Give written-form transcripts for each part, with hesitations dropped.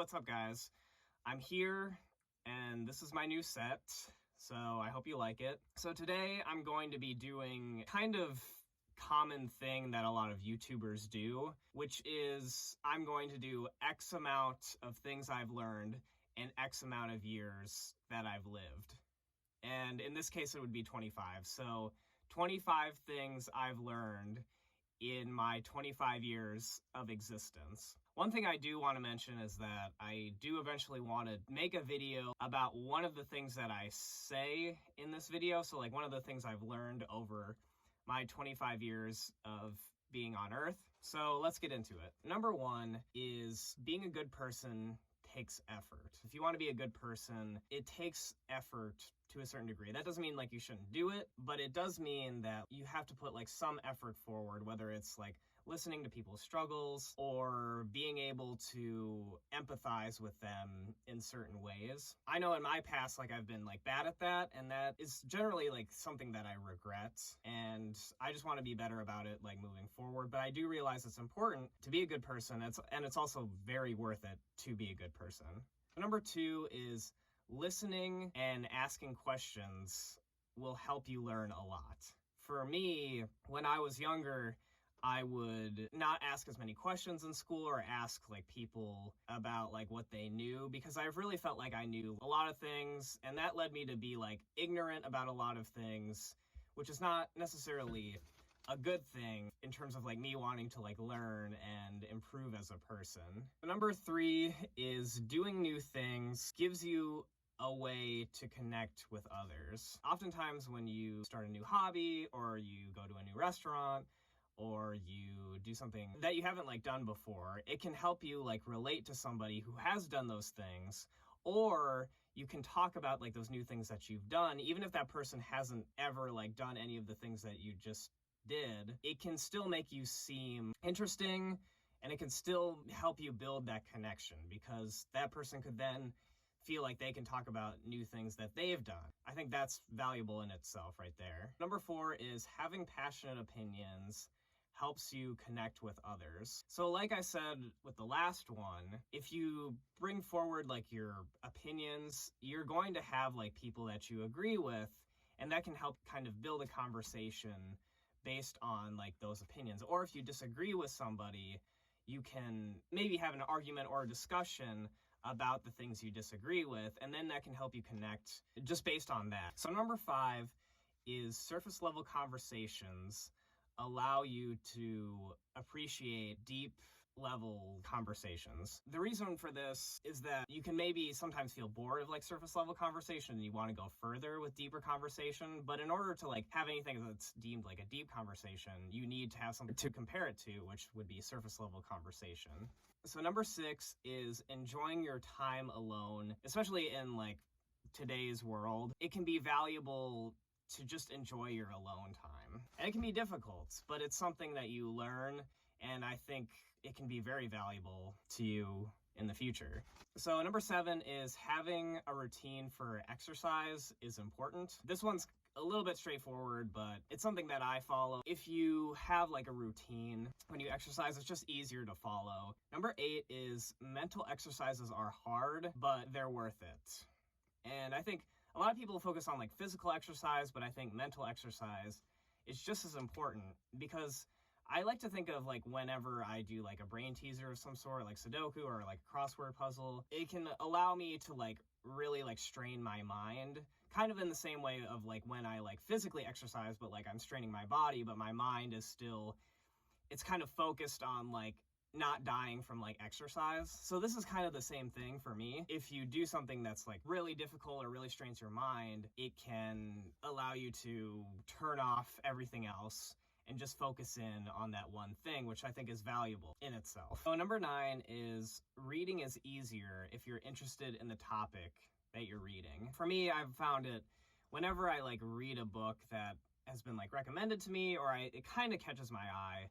what's up, guys? I'm here, and this is my new set, so I hope you like it. So today I'm going to be doing kind of common thing that a lot of YouTubers do, which is I'm going to do X amount of things I've learned in X amount of years that I've lived. And in this case, it would be 25. So 25 things I've learned in my 25 years of existence. One thing I do want to mention is that I do eventually want to make a video about one of the things that I say in this video. So like one of the things I've learned over my 25 years of being on Earth. So let's get into it. Number one is being a good person takes effort. If you want to be a good person, it takes effort to a certain degree. That doesn't mean like you shouldn't do it, but it does mean that you have to put like some effort forward, whether it's like listening to people's struggles or being able to empathize with them in certain ways. I know in my past, like I've been like bad at that, and that is generally like something that I regret, and I just want to be better about it like moving forward. But I do realize it's important to be a good person, and it's also very worth it to be a good person. Number two is listening and asking questions will help you learn a lot. For me, when I was younger, I would not ask as many questions in school or ask like people about like what they knew, because I really felt like I knew a lot of things, and that led me to be like ignorant about a lot of things, which is not necessarily a good thing in terms of like me wanting to like learn and improve as a person. Number three is doing new things gives you a way to connect with others. Oftentimes when you start a new hobby or you go to a new restaurant or you do something that you haven't like done before, it can help you like relate to somebody who has done those things, or you can talk about like those new things that you've done, even if that person hasn't ever like done any of the things that you just did. It can still make you seem interesting, and it can still help you build that connection, because that person could then feel like they can talk about new things that they've done. I think that's valuable in itself right there. Number four is having passionate opinions helps you connect with others. So like I said with the last one, if you bring forward like your opinions, you're going to have like people that you agree with, and that can help kind of build a conversation based on like those opinions. Or if you disagree with somebody, you can maybe have an argument or a discussion about the things you disagree with, and then that can help you connect just based on that. So number five is surface level conversations allow you to appreciate deep level conversations. The reason for this is that you can maybe sometimes feel bored of like surface level conversation and you want to go further with deeper conversation, but in order to like have anything that's deemed like a deep conversation, you need to have something to compare it to, which would be surface level conversation. So number six is enjoying your time alone, especially in like today's world. It can be valuable to just enjoy your alone time. And it can be difficult, but it's something that you learn, and I think it can be very valuable to you in the future. So number seven is having a routine for exercise is important. This one's a little bit straightforward, but it's something that I follow. If you have like a routine when you exercise, it's just easier to follow. Number eight is mental exercises are hard, but they're worth it. And I think a lot of people focus on like physical exercise, but I think mental exercise is just as important, because I like to think of like whenever I do like a brain teaser of some sort, like Sudoku or like a crossword puzzle, it can allow me to like really like strain my mind, kind of in the same way of like when I like physically exercise, but like I'm straining my body, but my mind is still, it's kind of focused on like not dying from like exercise. So this is kind of the same thing for me. If you do something that's like really difficult or really strains your mind, it can allow you to turn off everything else and just focus in on that one thing, which I think is valuable in itself. So number nine is reading is easier if you're interested in the topic that you're reading. For me, I've found it whenever I like read a book that has been like recommended to me, or it kind of catches my eye,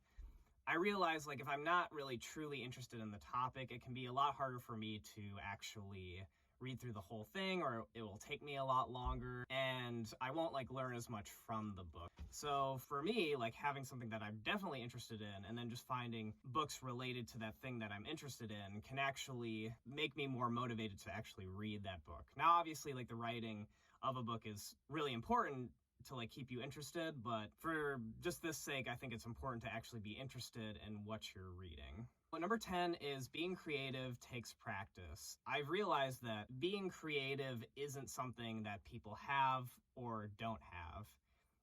I realize like if I'm not really truly interested in the topic, it can be a lot harder for me to actually read through the whole thing, or it will take me a lot longer, and I won't like learn as much from the book. So for me, like having something that I'm definitely interested in and then just finding books related to that thing that I'm interested in can actually make me more motivated to actually read that book. Now, obviously, like the writing of a book is really important to like keep you interested, but for just this sake, I think it's important to actually be interested in what you're reading. Well, number 10 is being creative takes practice. I've realized that being creative isn't something that people have or don't have.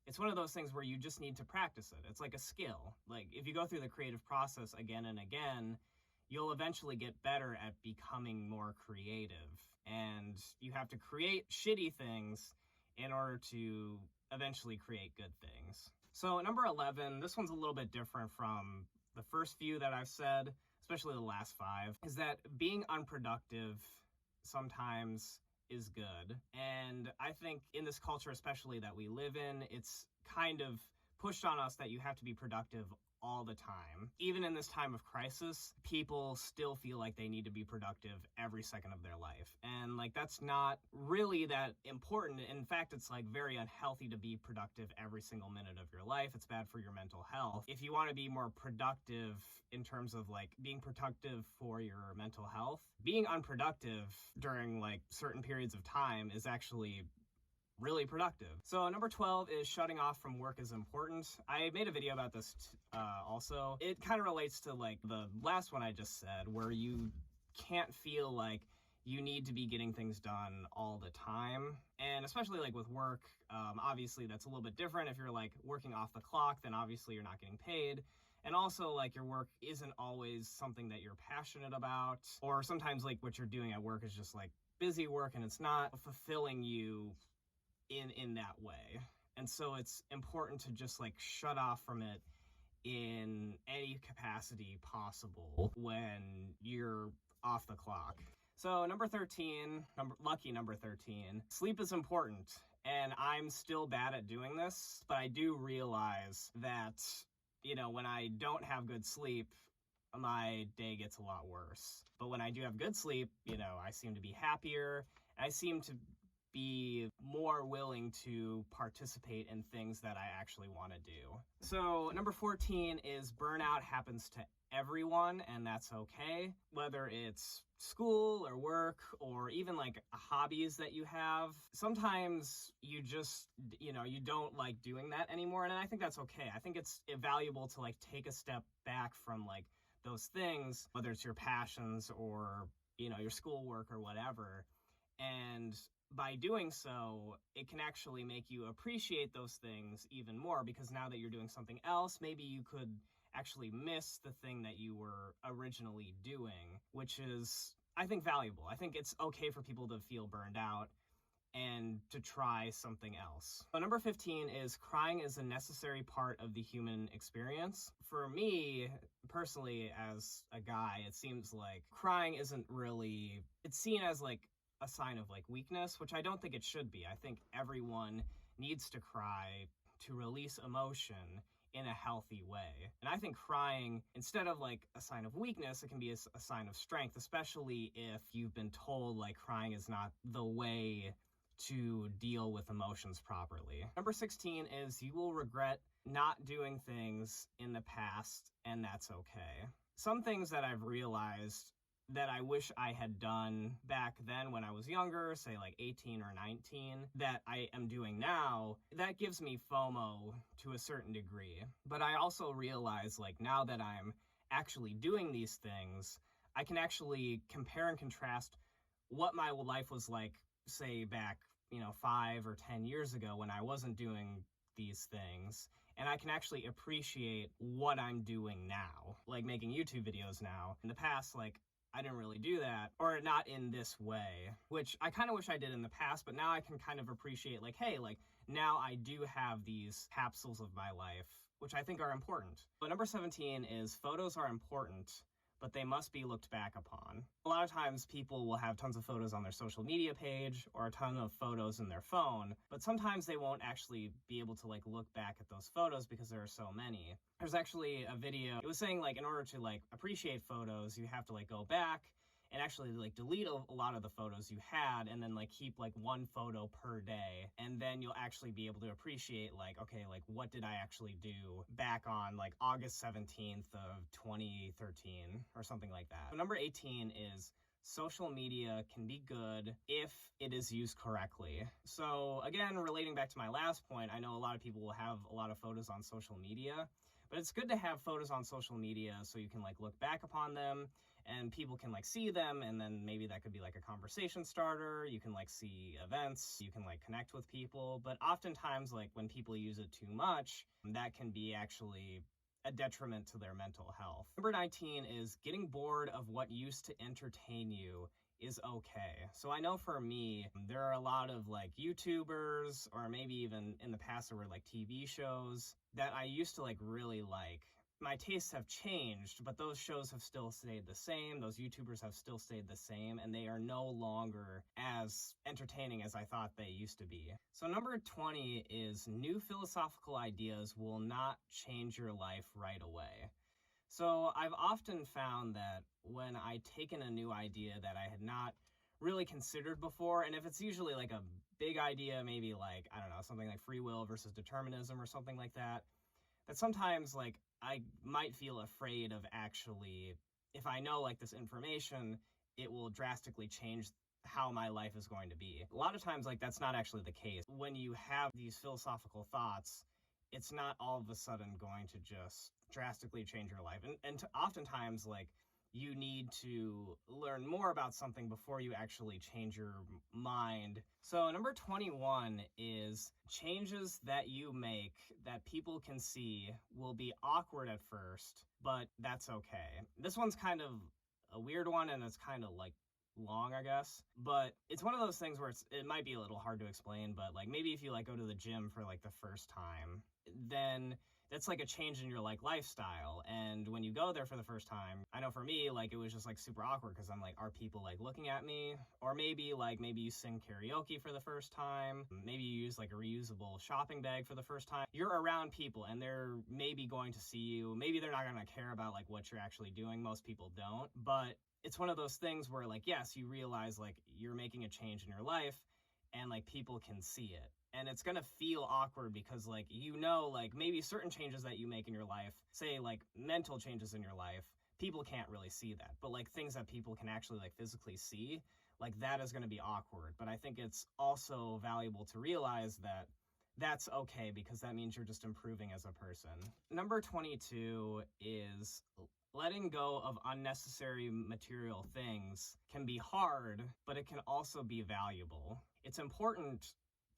It's one of those things where you just need to practice it. It's like a skill. Like if you go through the creative process again and again, you'll eventually get better at becoming more creative. And you have to create shitty things in order to eventually create good things. So number 11, this one's a little bit different from the first few that I've said, especially the last 5, is that being unproductive sometimes is good. And I think in this culture, especially that we live in, it's kind of pushed on us that you have to be productive all the time. Even in this time of crisis, people still feel like they need to be productive every second of their life. And like, that's not really that important. In fact, it's like very unhealthy to be productive every single minute of your life. It's bad for your mental health. If you want to be more productive in terms of like being productive for your mental health, being unproductive during like certain periods of time is actually really productive. So number 12 is shutting off from work is important. I made a video about this also. It kind of relates to like the last one I just said, where you can't feel like you need to be getting things done all the time. And especially like with work, obviously that's a little bit different. If you're like working off the clock, then obviously you're not getting paid. And also like your work isn't always something that you're passionate about, or sometimes like what you're doing at work is just like busy work and it's not fulfilling you in that way. And so it's important to just like shut off from it in any capacity possible when you're off the clock. So number 13, lucky number 13, sleep is important. And I'm still bad at doing this, but I do realize that, you know, when I don't have good sleep, my day gets a lot worse. But when I do have good sleep, you know, I seem to be happier. I seem to be more willing to participate in things that I actually want to do. So number 14 is burnout happens to everyone, and that's okay. Whether it's school or work or even like hobbies that you have, sometimes you just, you know, you don't like doing that anymore, and I think that's okay. I think it's valuable to like take a step back from like those things, whether it's your passions or, you know, your schoolwork or whatever. And by doing so, it can actually make you appreciate those things even more, because now that you're doing something else, maybe you could actually miss the thing that you were originally doing, which is, I think, valuable. I think it's okay for people to feel burned out and to try something else. So number 15 is crying is a necessary part of the human experience. For me, personally, as a guy, it seems like crying isn't really, it's seen as like a sign of like weakness, which I don't think it should be. I think everyone needs to cry to release emotion in a healthy way. And I think crying, instead of like a sign of weakness, it can be a sign of strength, especially if you've been told like crying is not the way to deal with emotions properly. Number 16 is you will regret not doing things in the past, and that's okay. Some things that I've realized that I wish I had done back then when I was younger, say like 18 or 19, that I am doing now, that gives me FOMO to a certain degree. But I also realize like now that I'm actually doing these things, I can actually compare and contrast what my life was like, say back, 5 or 10 years ago when I wasn't doing these things. And I can actually appreciate what I'm doing now, like making YouTube videos now. In the past, like, I didn't really do that, or not in this way, which I kind of wish I did in the past, but now I can kind of appreciate like, hey, like now I do have these capsules of my life, which I think are important. But number 17 is photos are important, but they must be looked back upon. A lot of times people will have tons of photos on their social media page or a ton of photos in their phone, but sometimes they won't actually be able to like look back at those photos because there are so many. There's actually a video, it was saying like in order to like appreciate photos, you have to like go back and actually like delete a lot of the photos you had, and then like keep like one photo per day, and then you'll actually be able to appreciate like, okay, like what did I actually do back on like August 17th of 2013 or something like that. So number 18 is social media can be good if it is used correctly. So again, relating back to my last point, I know a lot of people will have a lot of photos on social media, but it's good to have photos on social media so you can like look back upon them and people can like see them, and then maybe that could be like a conversation starter. You can like see events, you can like connect with people, but oftentimes like when people use it too much, that can be actually a detriment to their mental health. Number 19 is getting bored of what used to entertain you is okay. So I know for me, there are a lot of like YouTubers, or maybe even in the past there were like TV shows that I used to like really like. My tastes have changed, but those shows have still stayed the same. Those YouTubers have still stayed the same, and they are no longer as entertaining as I thought they used to be. So number 20 is new philosophical ideas will not change your life right away. So I've often found that when I take in a new idea that I had not really considered before, and if it's usually like a big idea, maybe like, I don't know, something like free will versus determinism or something like that sometimes like I might feel afraid of actually, if I know like this information, it will drastically change how my life is going to be. A lot of times like that's not actually the case. When you have these philosophical thoughts, it's not all of a sudden going to just drastically change your life. And oftentimes like you need to learn more about something before you actually change your mind. So number 21 is changes that you make that people can see will be awkward at first, but that's okay. This one's kind of a weird one, and it's kind of like long, I guess, but it's one of those things where it might be a little hard to explain, but like maybe if you like go to the gym for like the first time, then that's like a change in your like lifestyle. And when you go there for the first time, I know for me, like it was just like super awkward because I'm like, are people like looking at me? Or maybe you sing karaoke for the first time. Maybe you use like a reusable shopping bag for the first time. You're around people and they're maybe going to see you. Maybe they're not going to care about like what you're actually doing. Most people don't. But it's one of those things where like, yes, you realize like you're making a change in your life and like people can see it. And it's gonna feel awkward because like, you know, like maybe certain changes that you make in your life, say like mental changes in your life, people can't really see that. But like things that people can actually like physically see, like that is gonna be awkward. But I think it's also valuable to realize that that's okay because that means you're just improving as a person. Number 22 is letting go of unnecessary material things can be hard, but it can also be valuable. It's important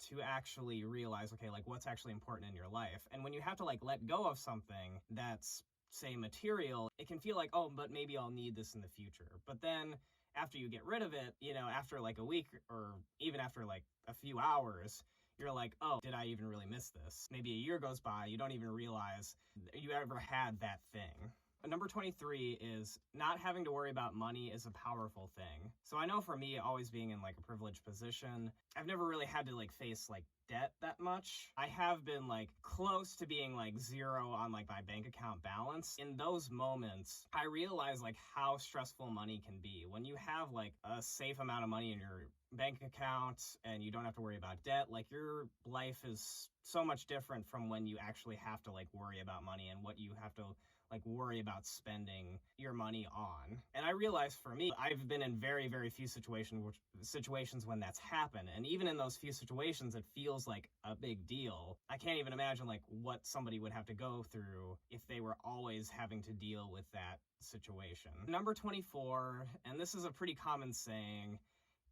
to actually realize, okay, like what's actually important in your life. And when you have to like let go of something that's, say, material, it can feel like, oh, but maybe I'll need this in the future. But then after you get rid of it, you know, after like a week or even after like a few hours, you're like, oh, did I even really miss this? Maybe a year goes by, you don't even realize you ever had that thing. Number 23 is not having to worry about money is a powerful thing. So I know for me, always being in like a privileged position, I've never really had to like face like debt that much. I have been like close to being like zero on like my bank account balance. In those moments, I realize like how stressful money can be. When you have like a safe amount of money in your bank account and you don't have to worry about debt, like your life is so much different from when you actually have to like worry about money and what you have to like worry about spending your money on. And I realize for me, I've been in very, very few situations when that's happened. And even in those few situations, it feels like a big deal. I can't even imagine like what somebody would have to go through if they were always having to deal with that situation. Number 24, and this is a pretty common saying,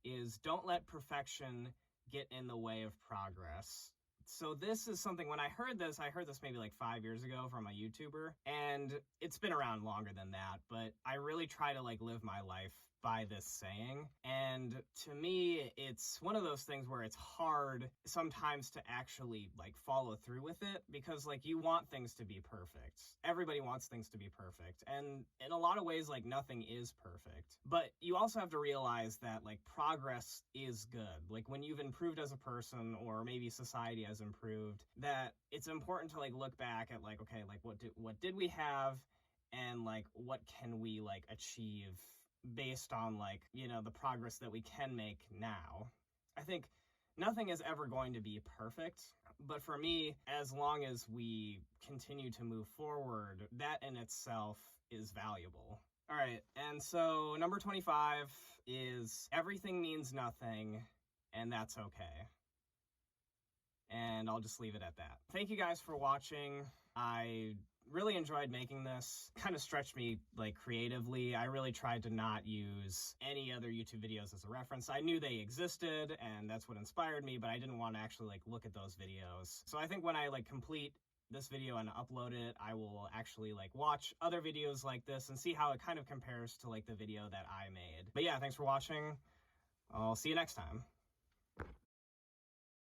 is don't let perfection get in the way of progress. So this is something, when I heard this maybe like 5 years ago from a YouTuber, and it's been around longer than that, but I really try to like live my life by this saying. And to me, it's one of those things where it's hard sometimes to actually like follow through with it because like you want things to be perfect. Everybody wants things to be perfect. And in a lot of ways, like nothing is perfect. But you also have to realize that like progress is good. Like when you've improved as a person, or maybe society has improved, that it's important to like look back at like, okay, like what did we have, and like what can we like achieve based on, like, you know, the progress that we can make now. I think nothing is ever going to be perfect, but for me, as long as we continue to move forward, that in itself is valuable. All right, and so number 25 is everything means nothing, and that's okay. And I'll just leave it at that. Thank you guys for watching. I really enjoyed making this. Kind of stretched me, like, creatively. I really tried to not use any other YouTube videos as a reference. I knew they existed and that's what inspired me, but I didn't want to actually, like, look at those videos. So I think when I, like, complete this video and upload it, I will actually, like, watch other videos like this and see how it kind of compares to, like, the video that I made. But yeah, thanks for watching. I'll see you next time.